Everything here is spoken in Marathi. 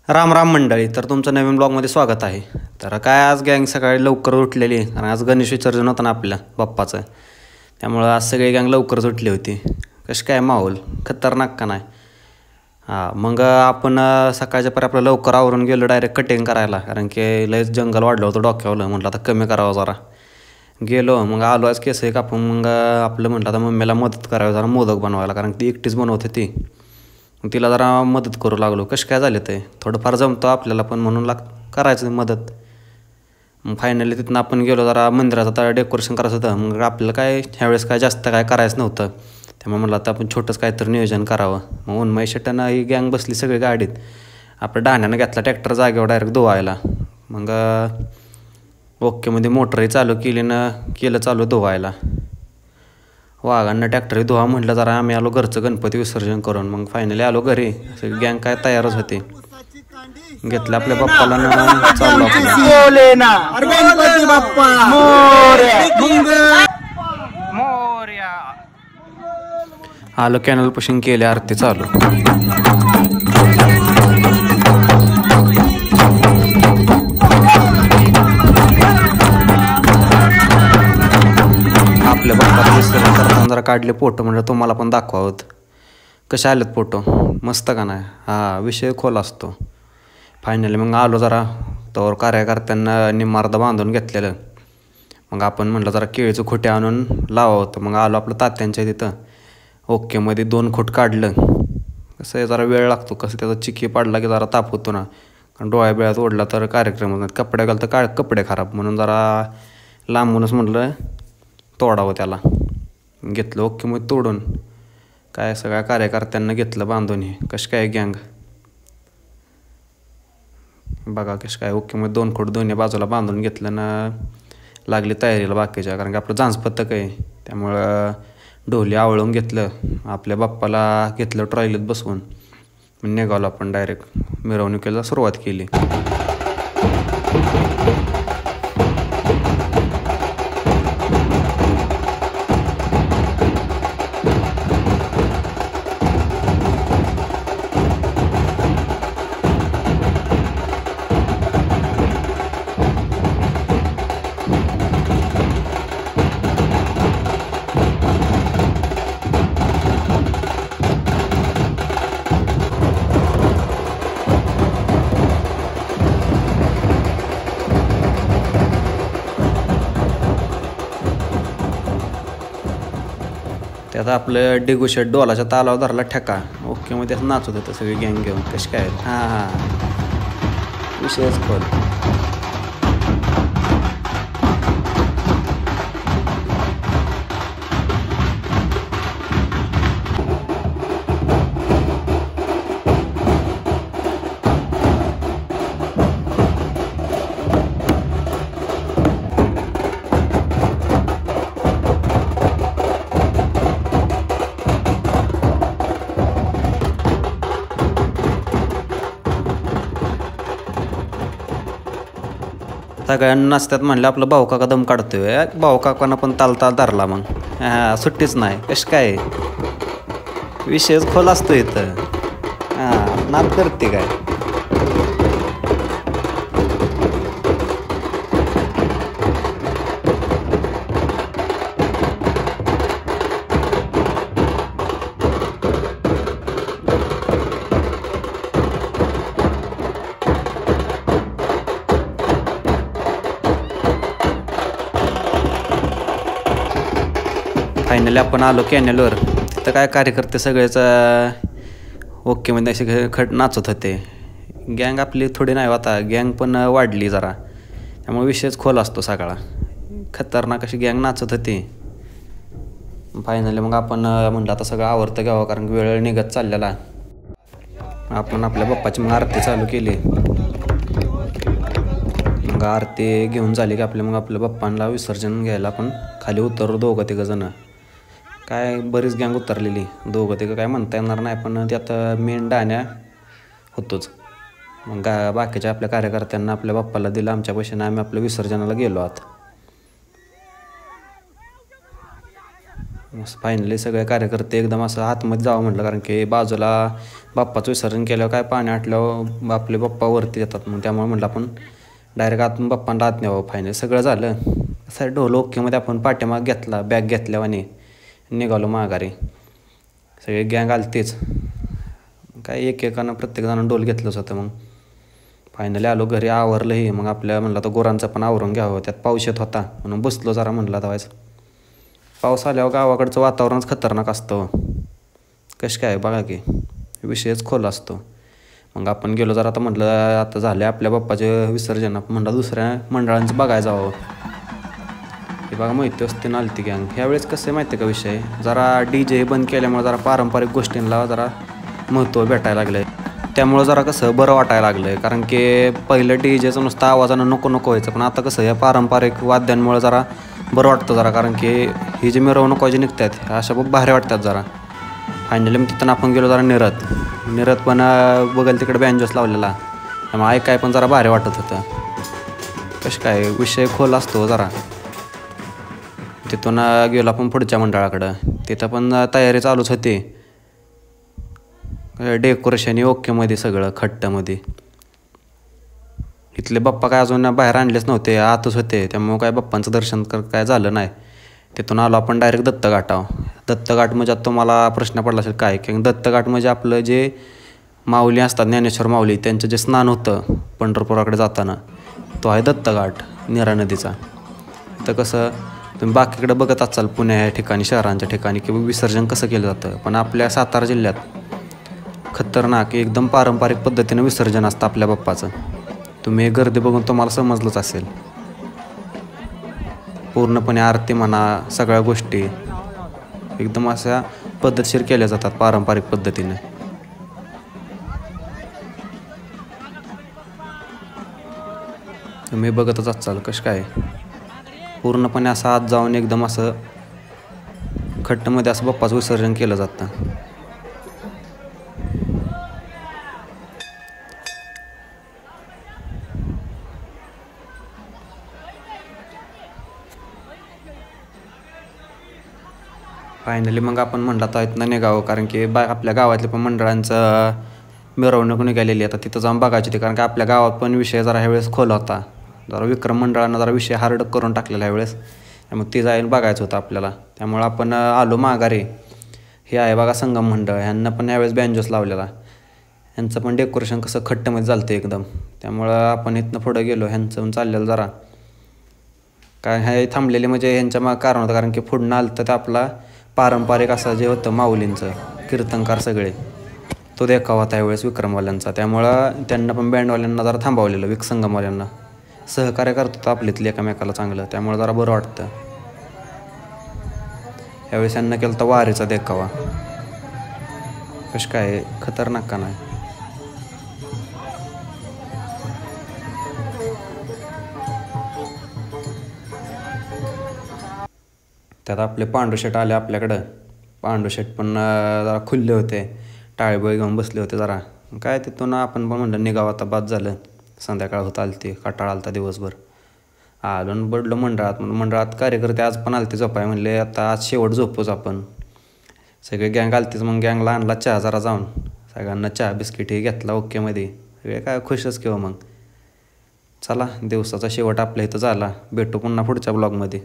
राम राम मंडळी. तर तुमचं नवीन ब्लॉगमध्ये स्वागत आहे. तर काय आज गँग सकाळी लवकर उठलेली आणि आज गणेश विसर्जन होतं ना आपल्या बाप्पाचं, त्यामुळं आज सगळी गँग लवकरच उठली होती. कशी काय माहोल खतरनाक का नाही? हां, मग आपण सकाळच्या पर आपलं लवकर आवरून गेलो डायरेक्ट कटिंग करायला, कारण की लयच जंगल वाढलं होतं डोक्यावलं. म्हटलं आता कमी करावं जरा. गेलो मग आलो आज केस कापून. मग आपलं म्हटलं आता मम्मीला मदत करावी जरा मोदक बनवायला, कारण ती एकटीच बनवत होती. मग तिला जरा मदत करू लागलो. कशी काय झाले ते थोडंफार जमतं आपल्याला पण, म्हणून करायचं मदत. मग फायनली तिथून आपण गेलो जरा मंदिराचं आता डेकोरेशन करायचं होतं. मग आपल्याला काय ह्यावेळेस काय जास्त काय करायचं नव्हतं, त्यामुळे म्हटलं आता आपण छोटंच काहीतरी नियोजन करावं. मग उन्मय शेटानं ही गँग बसली सगळी गाडीत. आपल्या डाण्यानं घेतला ट्रॅक्टर जागेवर डायरेक्ट धुवायला. मग ओकेमध्ये मोटरही चालू केली ना, केलं चालू धुवायला. वाघांना ट्रॅक्टरही धुवा म्हटलं जरा. आम्ही आलो घरचं गणपती विसर्जन करून. मग फायनली आलो घरी. सगळी गँग काय तयारच होते. घेतलं आपल्या बाप्पाला चाललो आलो कॅनल पुशिंग केले, आरती चालू. आपल्या बाप्पाला विसर्जन करताना जरा काढले फोटो, म्हणजे तुम्हाला पण दाखवावत. कसे आलेत फोटो, मस्त का नाही? हा, विषय खोल असतो. फायनली मग आलो जरा तोवर कार्यकर्त्यांना निम्मार्ध बांधून घेतलेलं. मग आपण म्हटलं जरा केळीचं खोटे आणून लावावं होतं. मग आलो आपलं तात्यांच्या तिथं. ओकेमध्ये 2 खोट काढलं. कसं आहे जरा वेळ लागतो, कसं त्याचा चिकी पाडला की जरा ताप होतो ना, कारण डोळ्या बिळ्यात ओढला तर कार्यक्रम होत नाही. कपडे घालतं कपडे खराब, म्हणून जरा लांबूनच म्हटलं तोडावं त्याला. घेतलं ओकेमध्ये तोडून. काय सगळ्या कार्यकर्त्यांना घेतलं बांधून. हे कशी काय गँग बघा कशी काय. ओकेमध्ये 2 खोट दोन्ही बाजूला बांधून घेतलं ना, लागली तयारीला बाकीच्या, कारण की आपलं झांजपत्तक आहे. त्यामुळं ढोली आवळून घेतलं. आपल्या बाप्पाला घेतलं ट्रॉलीत बसवून. निघालो आपण डायरेक्ट मिरवणुकीला सुरुवात केली. त्यात आपलं डेगुशेट डोलाच्या तालावर धरला ठेका. ओके मध्ये नाचत होतं सगळी गँग घेऊन. कशी काय? हां, विषयच खोल. सगळ्यांना नाचत्यात म्हणलं आपलं भाऊ काका दम काढतोय. भाऊ काकांना पण ताल धरला. मग हां, सुट्टीच नाही. कशी काय विषयच खोल असतो इथं. हां, नाद करते काय. फायनली आपण आलो कॅनेलवर. तिथं काय कार्यकर्ते सगळेच ओकेमध्ये असे नाचत होते. गँग आपली थोडी नाही आता, गँग पण वाढली जरा, त्यामुळे विषयच खोल असतो सगळा. खतरनाक अशी गँग नाचत होती. फायनली मग आपण म्हटलं आता सगळं आवरतं घ्यावं, कारण वेळ निघत चाललेला. आपण आपल्या बाप्पाची मग आरती चालू केली. मग आरती घेऊन झाली की मग आपल्या बाप्पांना विसर्जन घ्यायला आपण खाली उतरलो 2-3 जणं. काय बरीच गँग उतरलेली. 2-3 काय म्हणता येणार नाही, पण त्यात मेन डाण्या होतोच. मग बाकीच्या आपल्या कार्यकर्त्यांना आपल्या बाप्पाला दिलं आमच्या पैशाने. आम्ही आपल्या विसर्जनाला गेलो. आता फायनली सगळे कार्यकर्ते एकदम असं आतमध्ये जावं म्हटलं, कारण की बाजूला बाप्पाचं विसर्जन केल्यावर काय पाणी आटल्यावर आपले बाप्पा वरती येतात. मग त्यामुळे म्हटलं आपण डायरेक्ट आतून बाप्पांना आत न्यावं. फायनली सगळं झालं. असं ढोल ओकेमध्ये आपण पाठीमाग घेतला, बॅग घेतल्यावानी निघालो माघारी. सगळे गँग आलतेच, काय एकेकानं प्रत्येकजणानं डोल घेतलंच होतं. मग फायनली आलो घरी, आवरलंही. मग आपल्या म्हणलं तर गुरांचं पण आवरून घ्यावं, त्यात पाऊस येत होता म्हणून बसलो जरा. म्हणलं धावायचं, पाऊस आल्यावर गावाकडचं वातावरणच खतरनाक असतं. कसं काय बघा की, विषयच खोल असतो. मग आपण गेलो जरा. आता म्हटलं आता झाले आपल्या बाप्पाचे विसर्जन, आपण म्हटलं दुसऱ्या मंडळांचं बघायला जावं. हे बघा माहिती असते ना आलती गँग. ह्यावेळेस कसं आहे माहिती आहे का विषय, जरा DJ बंद केल्यामुळे जरा पारंपरिक गोष्टींना जरा महत्त्व भेटायला लागलं आहे. त्यामुळं जरा कसं बरं वाटायला लागलं आहे, कारण की पहिलं DJचं नुसतं आवाजानं नको नको व्हायचं. पण आता कसं या पारंपरिक वाद्यांमुळे जरा बरं वाटतं जरा, कारण की ही जी मिरवणुका जी निघतात अशा खूप भारी वाटतात जरा. फायनली मग तिथून आपण गेलो जरा निरत पण बघेल तिकडे बँजोस लावलेला, त्यामुळे ऐकाय पण जरा भारी वाटत होतं. कसं काय विषय खोल असतो जरा. तिथून गेलो आपण पुढच्या मंडळाकडं. तिथं पण तयारी चालूच होती, डेकोरेशन ओकेमध्ये सगळं खट्टमध्ये. इथले बाप्पा काय अजून बाहेर आणलेच नव्हते, आतच होते. त्यामुळं काय बाप्पांचं दर्शन काय झालं नाही. तिथून आलो आपण डायरेक्ट दत्तघाटावर. दत्तघाट म्हणजे आता तुम्हाला प्रश्न पडला असेल काय, की दत्तघाट म्हणजे आपलं जे माऊली असतात, ज्ञानेश्वर माऊली, त्यांचं जे स्नान होतं पंढरपुराकडे जाताना, तो आहे दत्तघाट नीरा नदीचा. तर कसं तुम्ही बाकीकडे बघत असाल पुण्या ह्या ठिकाणी, शहरांच्या ठिकाणी, की विसर्जन कसं केलं जातं. पण आपल्या सातारा जिल्ह्यात खतरनाक एकदम पारंपरिक पद्धतीनं विसर्जन असतं आपल्या बाप्पाचं. तुम्ही गर्दी बघून तुम्हाला समजलंच असेल. पूर्णपणे आरती म्हणा, सगळ्या गोष्टी एकदम अशा पद्धतशीर केल्या जातात पारंपरिक पद्धतीने. तुम्ही बघतच असाल कसं काय पूर्णपणे असं आत जाऊन एकदम असं खट्टमध्ये असं बाप्पाचं विसर्जन केलं जातं. फायनली मग आपण म्हणलं आता इथनं निघावं, कारण की आपल्या गावातल्या पण मंडळांचं मिरवणूक निघालेली आता तिथं जाऊन बघायची होती. कारण की आपल्या गावात पण विषय जरा ह्यावेळेस खोल होता. जरा विक्रम मंडळानं जरा विषय हार्ड करून टाकलेला ह्यावेळेस, त्यामुळे ती जाईल बघायचं होतं आपल्याला. त्यामुळं आपण आलो माघारी. हे आहे बघा संगम मंडळ, ह्यांना पण ह्यावेळेस बँजोस लावलेला. ह्यांचं पण डेकोरेशन कसं खट्टमध्ये चालतं एकदम. त्यामुळं आपण इथनं पुढं गेलो. ह्यांचं पण चाललेलं जरा काय हे थांबलेले म्हणजे ह्यांच्या मग कारण होतं, कारण की पुढं आलं तर आपला पारंपरिक असं जे होतं माऊलींचं कीर्तनकार सगळे, तो देखावा होता यावेळेस विक्रमवाल्यांचा. त्यामुळं त्यांना पण बँडवाल्यांना जरा थांबवलेलं, संगमवाल्यांना सहकार्य करत होतं आपल्यातलं एकामेकाला चांगलं. त्यामुळं जरा बरं वाटतं. यावेळेस यांना केलं तर वारीचा देखावा. कसं काय खतरनाक का नाही. त्यात आपले पांडुशेट आले आपल्याकडं. पांडुशेट पण जरा खुल्ले होते, टाळीबोळी घेऊन बसले होते जरा. काय तिथून आपण पण म्हणलं निघावं आता, बाद झालं. संध्याकाळ होत आलती, कटाळा आलता दिवसभर. आलो आणि पडलो मंडळात. मंडळात कार्यकर्ते आज पण आलते झोपाय. म्हणले आता आज शेवट झोपूच आपण. सगळे गँग आलतेच. मग गँगला आणला चहा जरा जाऊन, सगळ्यांना चहा बिस्किटही घेतला ओकेमध्ये. सगळे काय खुशच किंवा. मग चला दिवसाचा शेवट आपल्या इथं झाला. भेटू पुन्हा पुढच्या ब्लॉगमध्ये.